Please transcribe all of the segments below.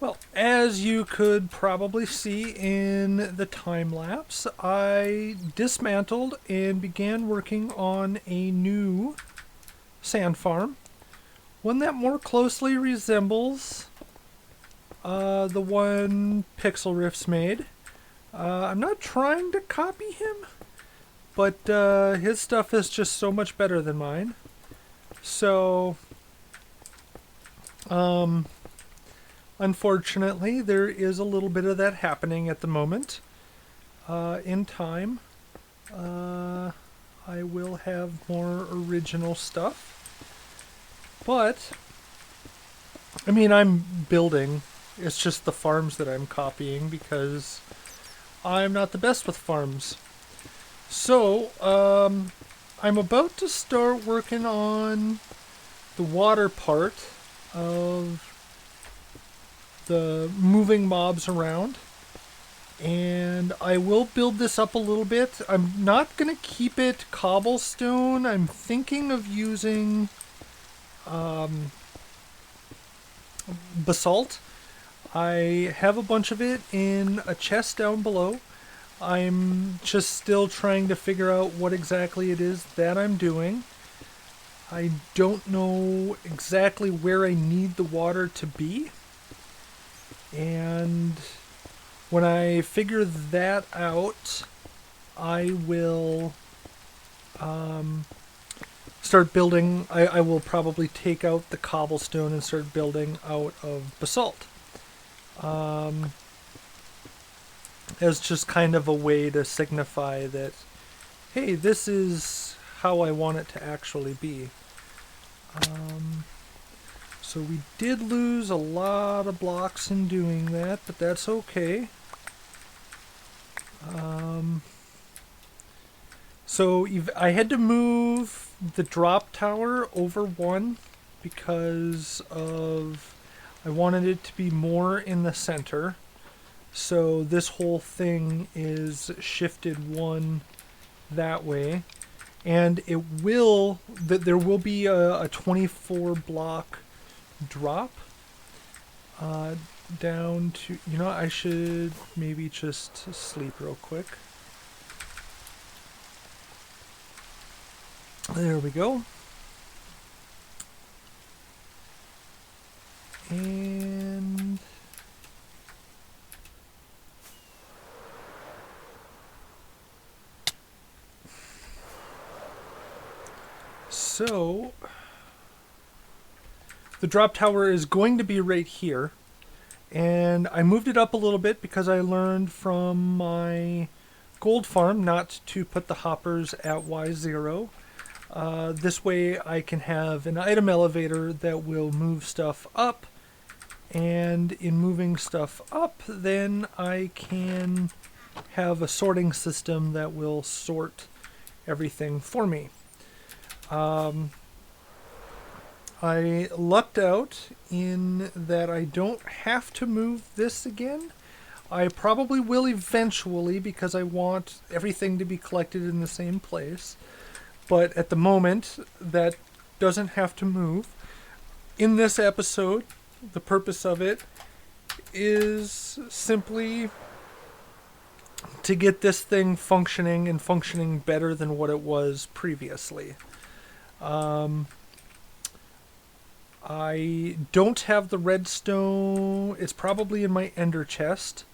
Well, as you could probably see in the time lapse, I dismantled and began working on a new sand farm, one that more closely resembles the one Pixel Riff's made. I'm not trying to copy him, but his stuff is just so much better than mine. So, unfortunately, there is a little bit of that happening at the moment. In time, I will have more original stuff. But, I mean, I'm building. It's just the farms that I'm copying because I'm not the best with farms. So, I'm about to start working on the water part of the moving mobs around. And I will build this up a little bit. I'm not going to keep it cobblestone. I'm thinking of using basalt. I have a bunch of it in a chest down below. I'm just still trying to figure out what exactly it is that I'm doing. I don't know exactly where I need the water to be. And when I figure that out, I will start building. I will probably take out the cobblestone and start building out of basalt. As just kind of a way to signify that, hey, this is how I want it to actually be. So we did lose a lot of blocks in doing that, but that's okay. So I had to move the drop tower over one because of I wanted it to be more in the center. So this whole thing is shifted one that way. And there will be a 24 block drop down to, I should maybe just sleep real quick. There we go. And so the drop tower is going to be right here. And I moved it up a little bit because I learned from my gold farm not to put the hoppers at Y0. This way I can have an item elevator that will move stuff up. And in moving stuff up, then I can have a sorting system that will sort everything for me. I lucked out in that I don't have to move this again. I probably will eventually because I want everything to be collected in the same place. But at the moment, that doesn't have to move. In this episode, the purpose of it is simply to get this thing functioning and functioning better than what it was previously. I don't have the redstone. It's probably in my ender chest.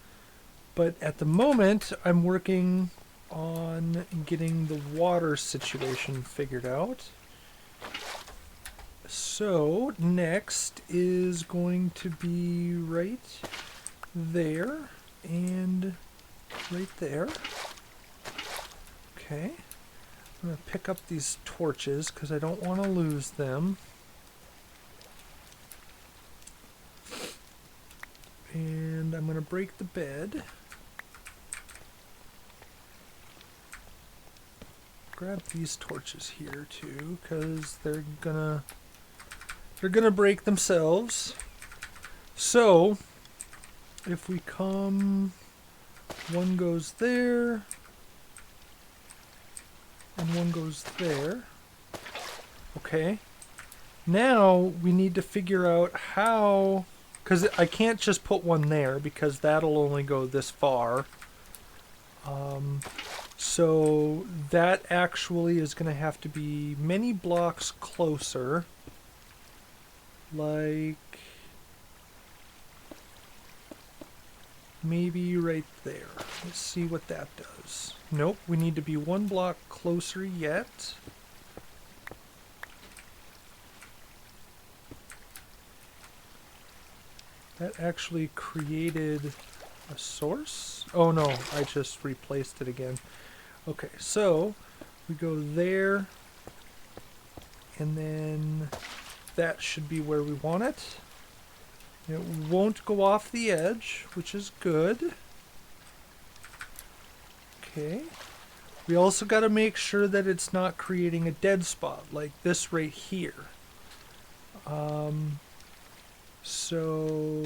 But at the moment, I'm working on getting the water situation figured out. So, next is going to be right there and right there. Okay. I'm going to pick up these torches because I don't want to lose them. And I'm going to break the bed. Grab these torches here too, because they're gonna break themselves. So if we come, one goes there, and one goes there. Okay. Now we need to figure out how, because I can't just put one there because that'll only go this far. So that actually is going to have to be many blocks closer. Like maybe right there. Let's see what that does. Nope, we need to be one block closer yet. That actually created a source? Oh no, I just replaced it again. Okay, so we go there, and then that should be where we want it. It won't go off the edge, which is good. Okay. We also got to make sure that it's not creating a dead spot, like this right here. So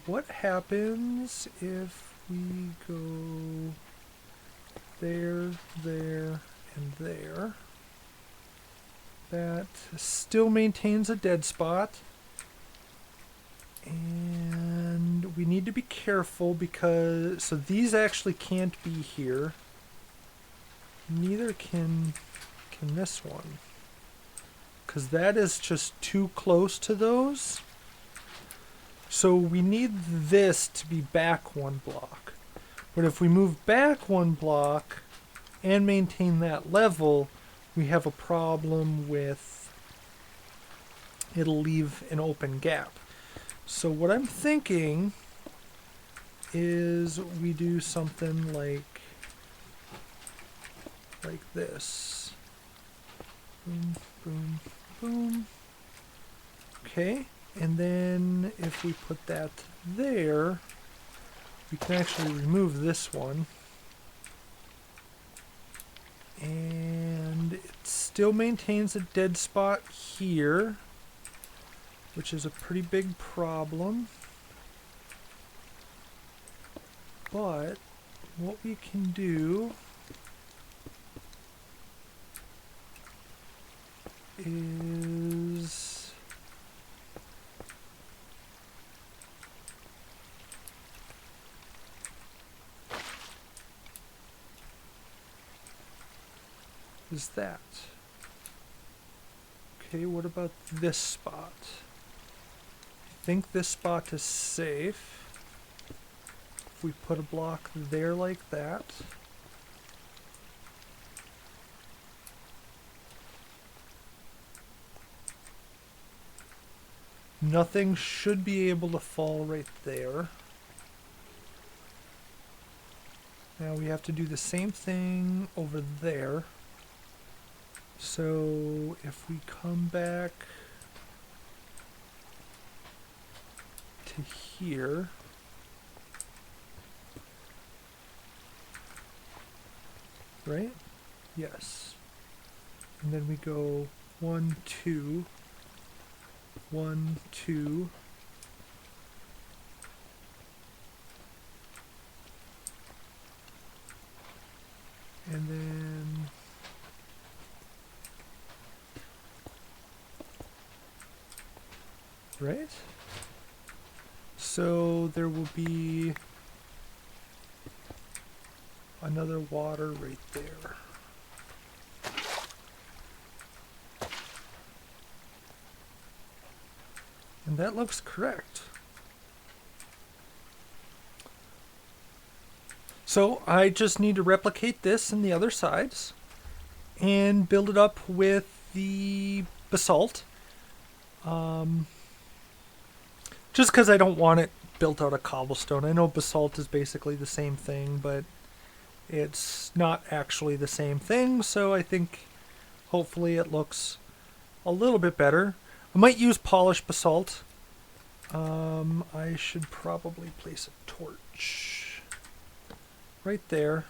what happens if we go there, there, and there? That still maintains a dead spot. And we need to be careful because, so these actually can't be here. Neither can this one. Because that is just too close to those. So we need this to be back one block. But if we move back one block and maintain that level, we have a problem with it'll leave an open gap. So what I'm thinking is we do something like this. Boom, boom, boom. Okay, and then if we put that there, we can actually remove this one. And it still maintains a dead spot here, which is a pretty big problem. But what we can do is that. Okay, what about this spot? I think this spot is safe. If we put a block there like that. Nothing should be able to fall right there. Now we have to do the same thing over there. So if we come back to here, right? Yes. And then we go 1, 2, 1, 2. And then right? So there will be another water right there. And that looks correct. So I just need to replicate this in the other sides and build it up with the basalt. Just because I don't want it built out of cobblestone. I know basalt is basically the same thing, but it's not actually the same thing, so I think hopefully it looks a little bit better. I might use polished basalt. I should probably place a torch right there.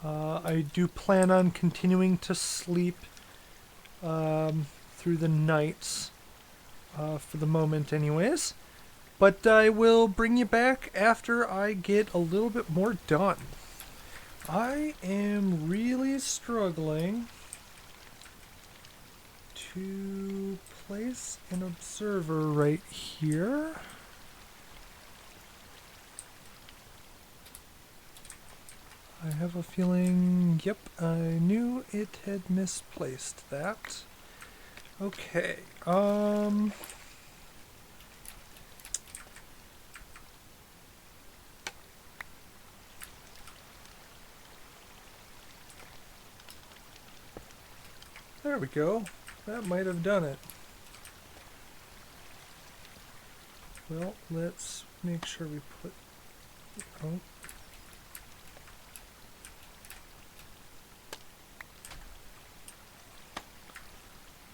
I do plan on continuing to sleep through the nights, for the moment anyways. But I will bring you back after I get a little bit more done. I am really struggling to place an observer right here. I have a feeling, yep, I knew it had misplaced that. Okay, there we go. That might have done it. Well, let's make sure we put, oh.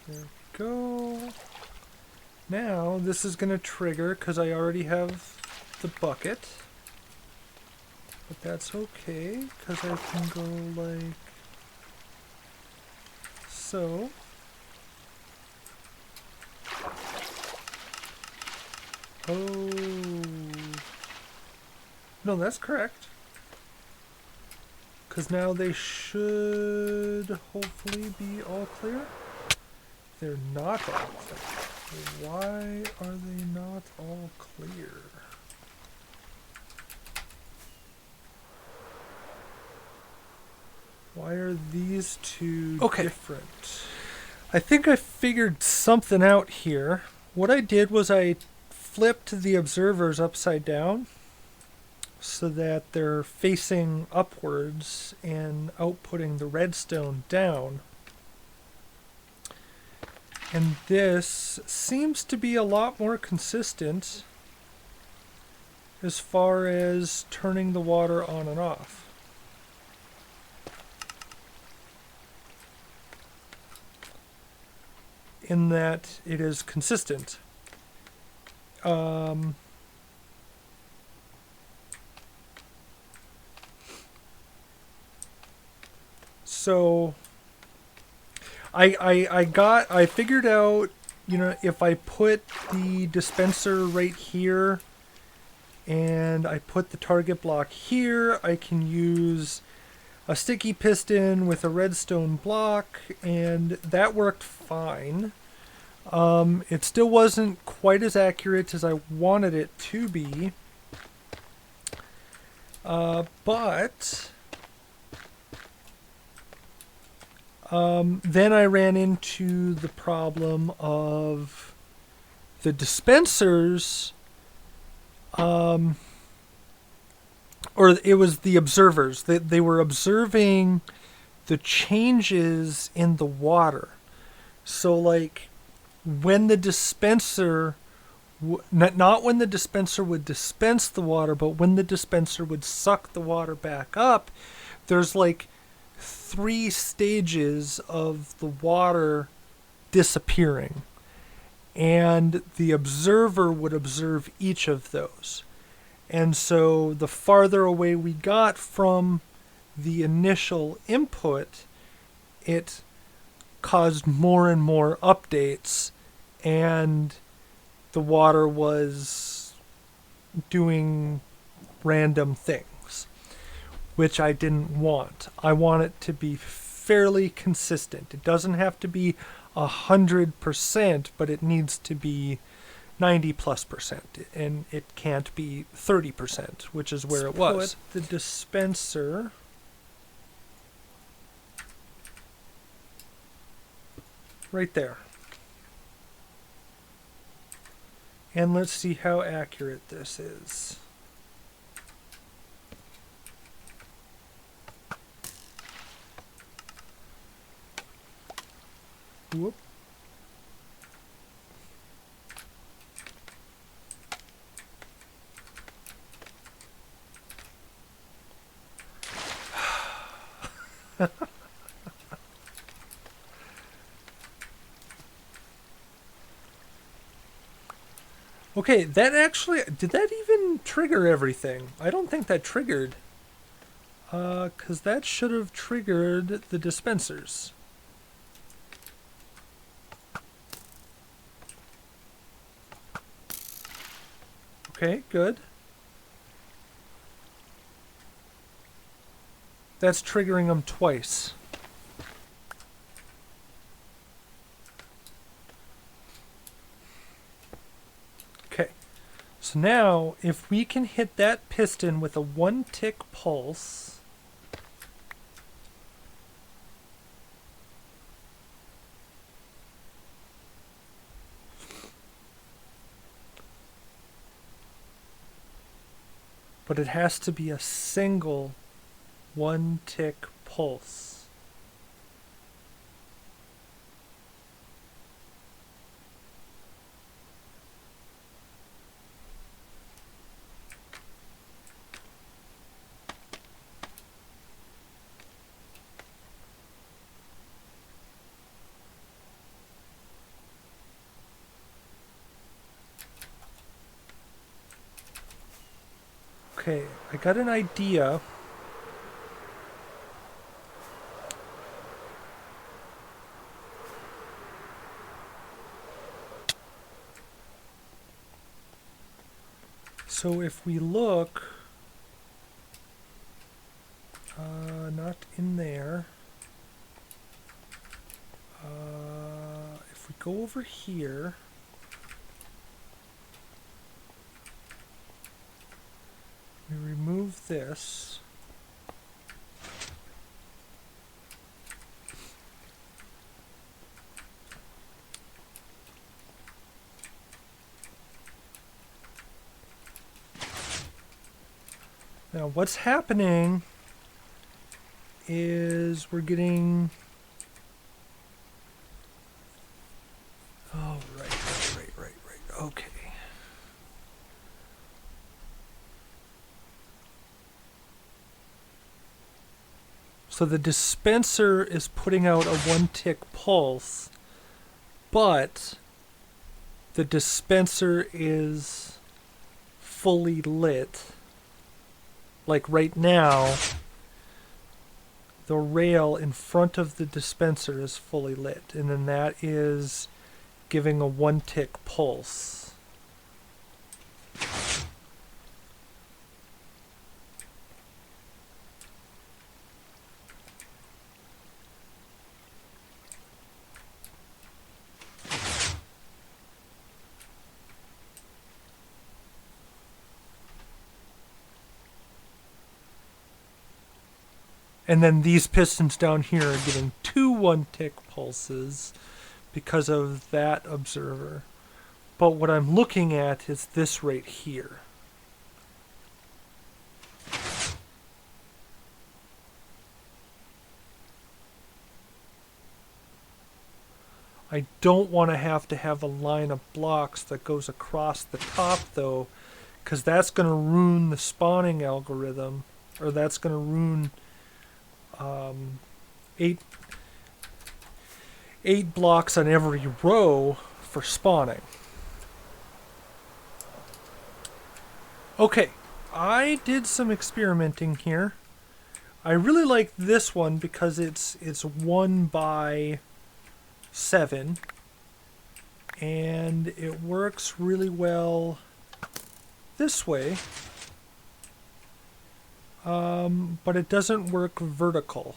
There we go. Now, this is going to trigger because I already have the bucket. But that's okay, because I can go like so. Oh. No, that's correct. Because now they should hopefully be all clear. They're not all clear. Why are they not all clear? Why are these two different? I think I figured something out here. What I did was I flipped the observers upside down so that they're facing upwards and outputting the redstone down. And this seems to be a lot more consistent as far as turning the water on and off. In that it is consistent. So I figured out, you know, if I put the dispenser right here and I put the target block here, I can use a sticky piston with a redstone block, and that worked fine. It still wasn't quite as accurate as I wanted it to be, but then I ran into the problem of the dispensers, or it was the observers. They were observing the changes in the water. So like when the dispenser, not when the dispenser would dispense the water, but when the dispenser would suck the water back up, there's like 3 stages of the water disappearing. And the observer would observe each of those. And so the farther away we got from the initial input, it caused more and more updates, and the water was doing random things, which I didn't want. I want it to be fairly consistent. It doesn't have to be 100%, but it needs to be 90+%, and it can't be 30%, which is where it was. Put the dispenser right there. And let's see how accurate this is. Whoop. Okay, that actually, did that even trigger everything? I don't think that triggered. Because that should have triggered the dispensers. Okay, good. That's triggering them twice. So now, if we can hit that piston with a 1-tick pulse, but it has to be a single 1-tick pulse. Okay, I got an idea. So if we look, not in there. If we go over here, we remove this. Now what's happening is we're getting... Oh, right. Okay. So the dispenser is putting out a 1-tick pulse, but the dispenser is fully lit. Like right now, the rail in front of the dispenser is fully lit, and then that is giving a 1-tick pulse. And then these pistons down here are getting 2 1-tick pulses because of that observer. But what I'm looking at is this right here. I don't want to have a line of blocks that goes across the top though, because that's going to ruin the spawning algorithm, or that's going to ruin eight blocks on every row for spawning. Okay, I did some experimenting here. I really like this one because it's 1 by 7, and it works really well this way, but it doesn't work vertical.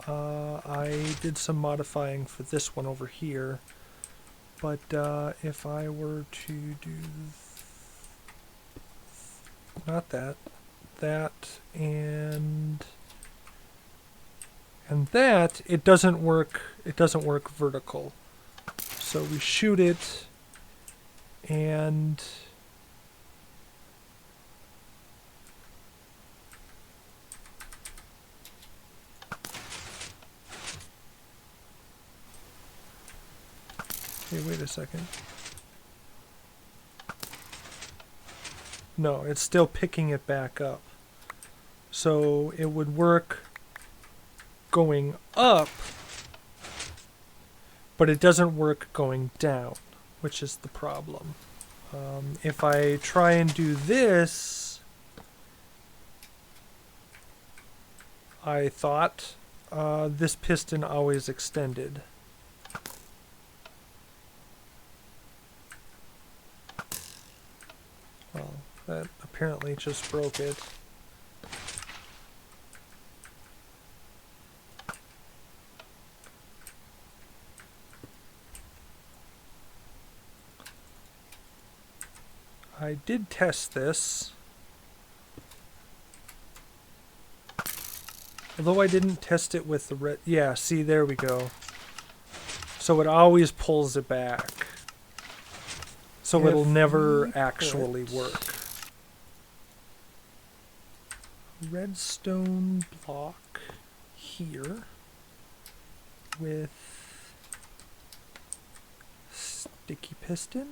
I did some modifying for this one over here, but if I were to do not that and that, it doesn't work vertical. So we shoot it, and hey, wait a second. No, it's still picking it back up. So it would work going up, but it doesn't work going down, which is the problem. If I try and do this, I thought this piston always extended. Well, that apparently just broke it. I I did test this. Although I didn't test it with the red... Yeah, see, there we go. So it always pulls it back. So it'll never actually work. Redstone block here with sticky piston,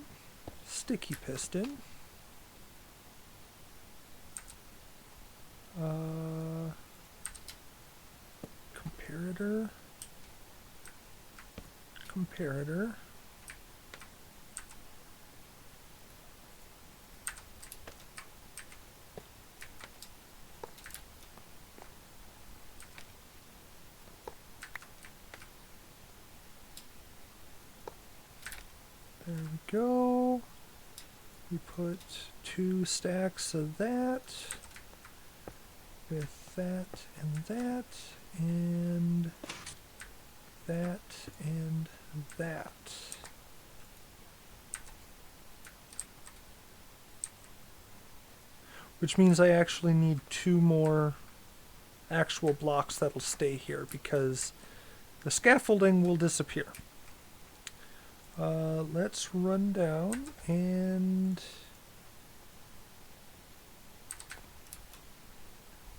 comparator, there we go. We put 2 stacks of that with that and that and that and that. Which means I actually need 2 more actual blocks that'll stay here because the scaffolding will disappear. Let's run down and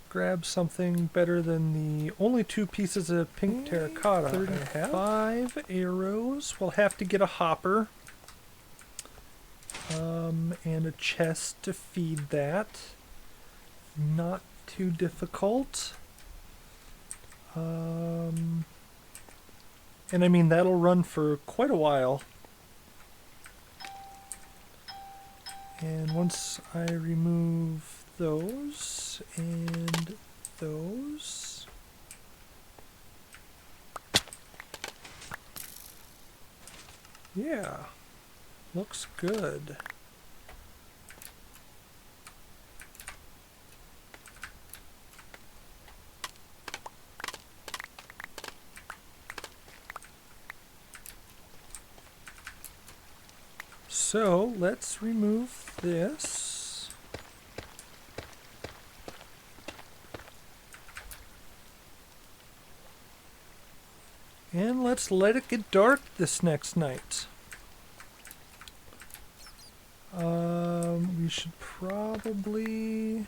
grab something better than the only 2 pieces of pink terracotta. 35 arrows. We'll have to get a hopper and a chest to feed that. Not too difficult. And I mean, that'll run for quite a while. And once I remove those and those, yeah, looks good. So let's remove this. And let's let it get dark this next night. We should probably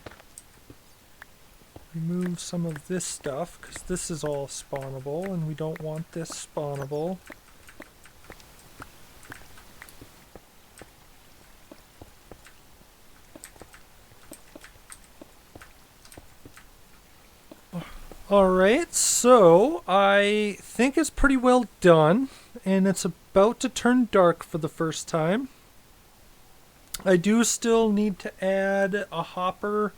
remove some of this stuff because this is all spawnable and we don't want this spawnable. Alright, so I think it's pretty well done, and it's about to turn dark for the first time. I do still need to add a hopper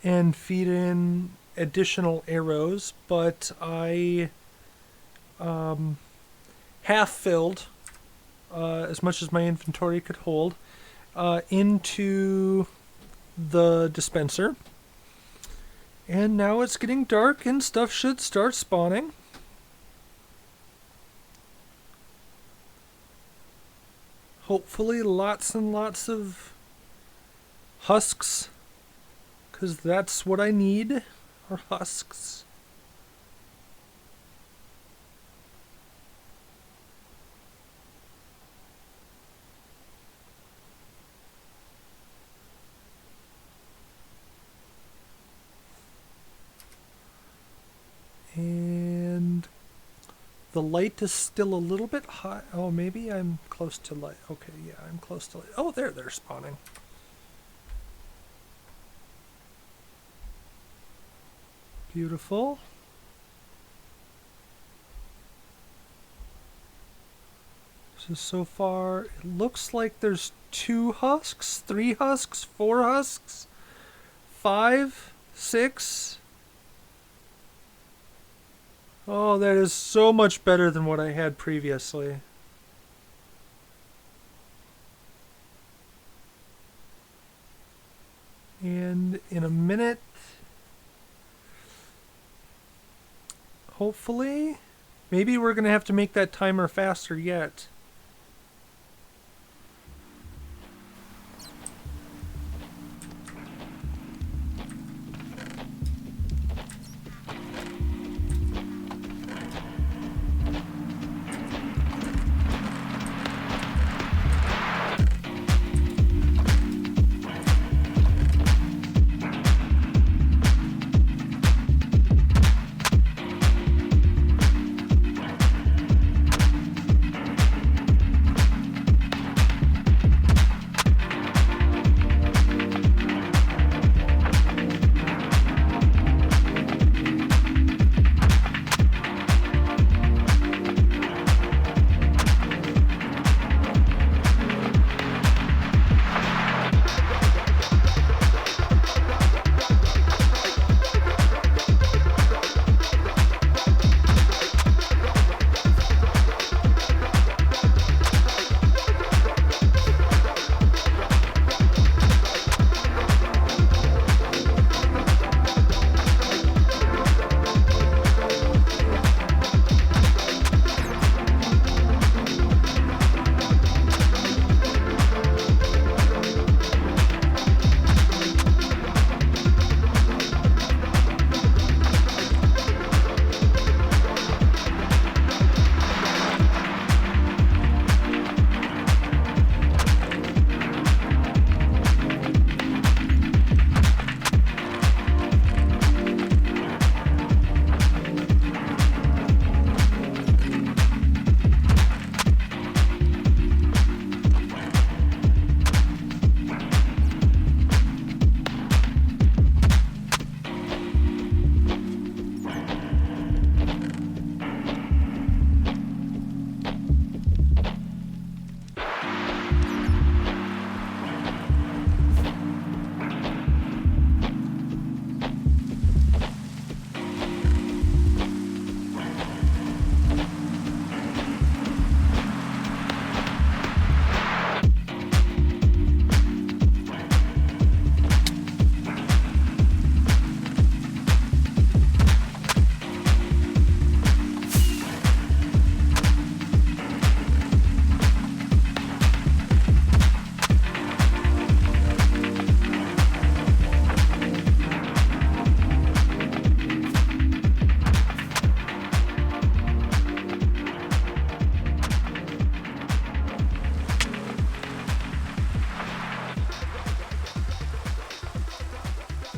and feed in additional arrows, but I half filled, as much as my inventory could hold, into the dispenser. And now it's getting dark and stuff should start spawning. Hopefully lots and lots of husks, because that's what I need, are husks. And the light is still a little bit high. Oh, maybe I'm close to light. Okay, yeah, I'm close to light. Oh, there, they're spawning. Beautiful. So far, it looks like there's 2 husks, 3 husks, 4 husks, 5, 6. Oh, that is so much better than what I had previously. And in a minute, hopefully, maybe we're going to have to make that timer faster yet.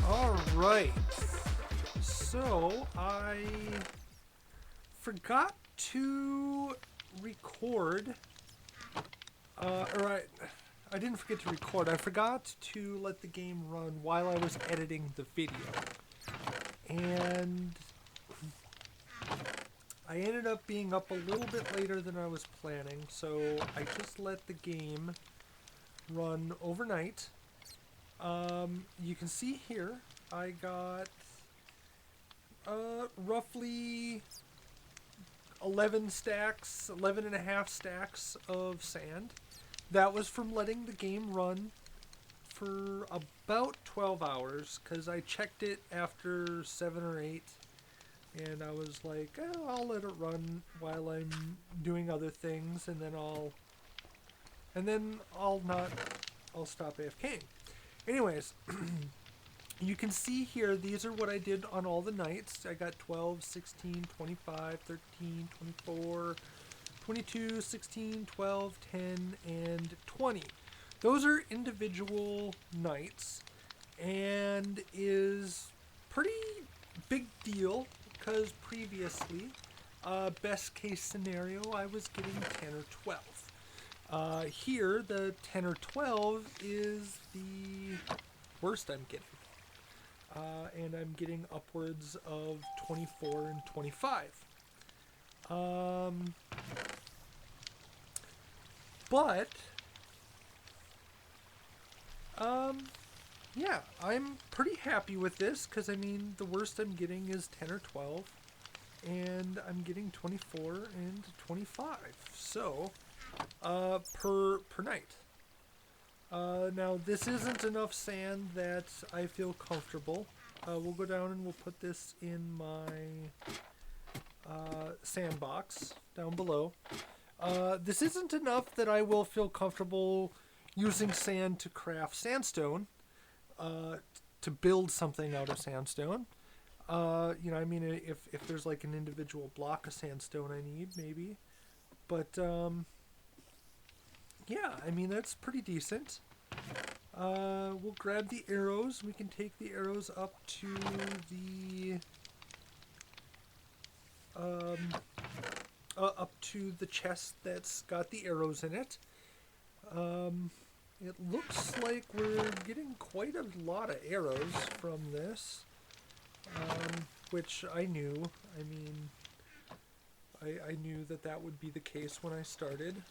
All right. So I forgot to record. I didn't forget to record. I forgot to let the game run while I was editing the video. And I ended up being up a little bit later than I was planning, so I just let the game run overnight. You can see here, I got roughly 11 stacks, 11 and a half stacks of sand. That was from letting the game run for about 12 hours, because I checked it after 7 or 8, and I was like, oh, I'll let it run while I'm doing other things, and then I'll stop AFKing. Anyways, you can see here, these are what I did on all the nights. I got 12, 16, 25, 13, 24, 22, 16, 12, 10, and 20. Those are individual nights, and is pretty big deal because previously, best case scenario, I was getting 10 or 12. Here, the 10 or 12 is the worst I'm getting. And I'm getting upwards of 24 and 25. Yeah, I'm pretty happy with this because, I mean, the worst I'm getting is 10 or 12, and I'm getting 24 and 25. So, per night. Now, this isn't enough sand that I feel comfortable. We'll go down and we'll put this in my sandbox down below. This isn't enough that I will feel comfortable using sand to craft sandstone, to build something out of sandstone. I mean, if there's like an individual block of sandstone I need, maybe. But, yeah, I mean, that's pretty decent. We'll grab the arrows. We can take the arrows up to the chest that's got the arrows in it. It looks like we're getting quite a lot of arrows from this, which I knew. I mean, I knew that would be the case when I started.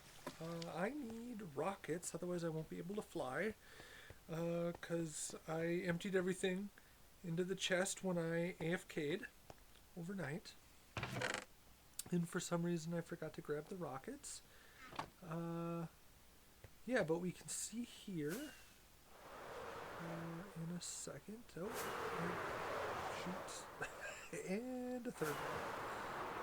I need rockets, otherwise I won't be able to fly, because I emptied everything into the chest when I AFK'd overnight, and for some reason I forgot to grab the rockets. Yeah, but we can see here, in a second, shoot, and a third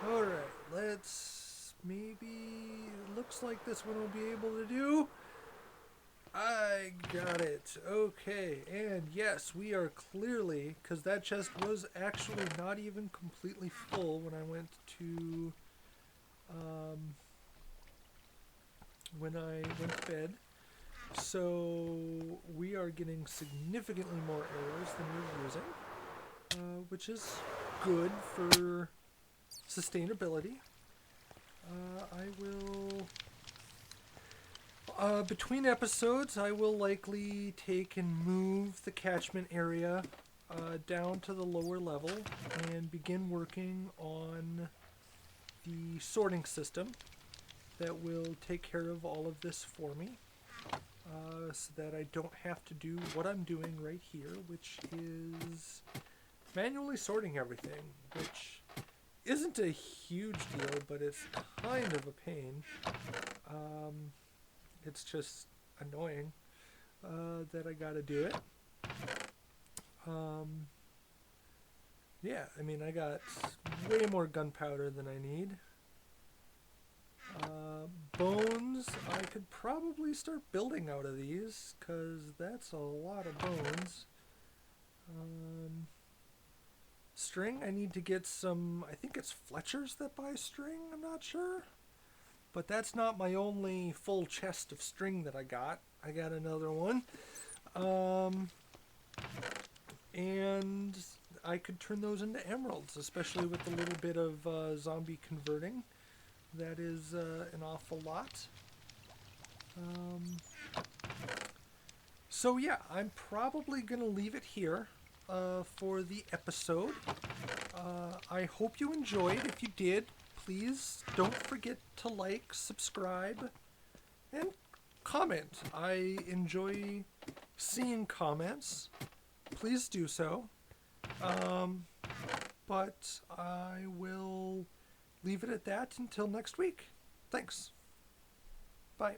one. Alright, let's maybe, looks like this one will be able to do. I got it. Okay, and yes, we are clearly, because that chest was actually not even completely full when I went to bed. So we are getting significantly more arrows than we're using, which is good for sustainability. I will... between episodes, I will likely take and move the catchment area down to the lower level and begin working on the sorting system that will take care of all of this for me, so that I don't have to do what I'm doing right here, which is manually sorting everything, which isn't a huge deal, but it's kind of a pain. It's just annoying that I gotta do it. Yeah, I mean, I got way more gunpowder than I need. Bones, I could probably start building out of these, because that's a lot of bones. String, I need to get some, I think it's Fletcher's that buy string, I'm not sure. But that's not my only full chest of string that I got. I got another one. and I could turn those into emeralds, especially with a little bit of zombie converting. That is an awful lot. So yeah, I'm probably going to leave it here for the episode. I hope you enjoyed. If you did, please don't forget to like, subscribe, and comment. I enjoy seeing comments. Please do so. But I will leave it at that until next week. Thanks. Bye.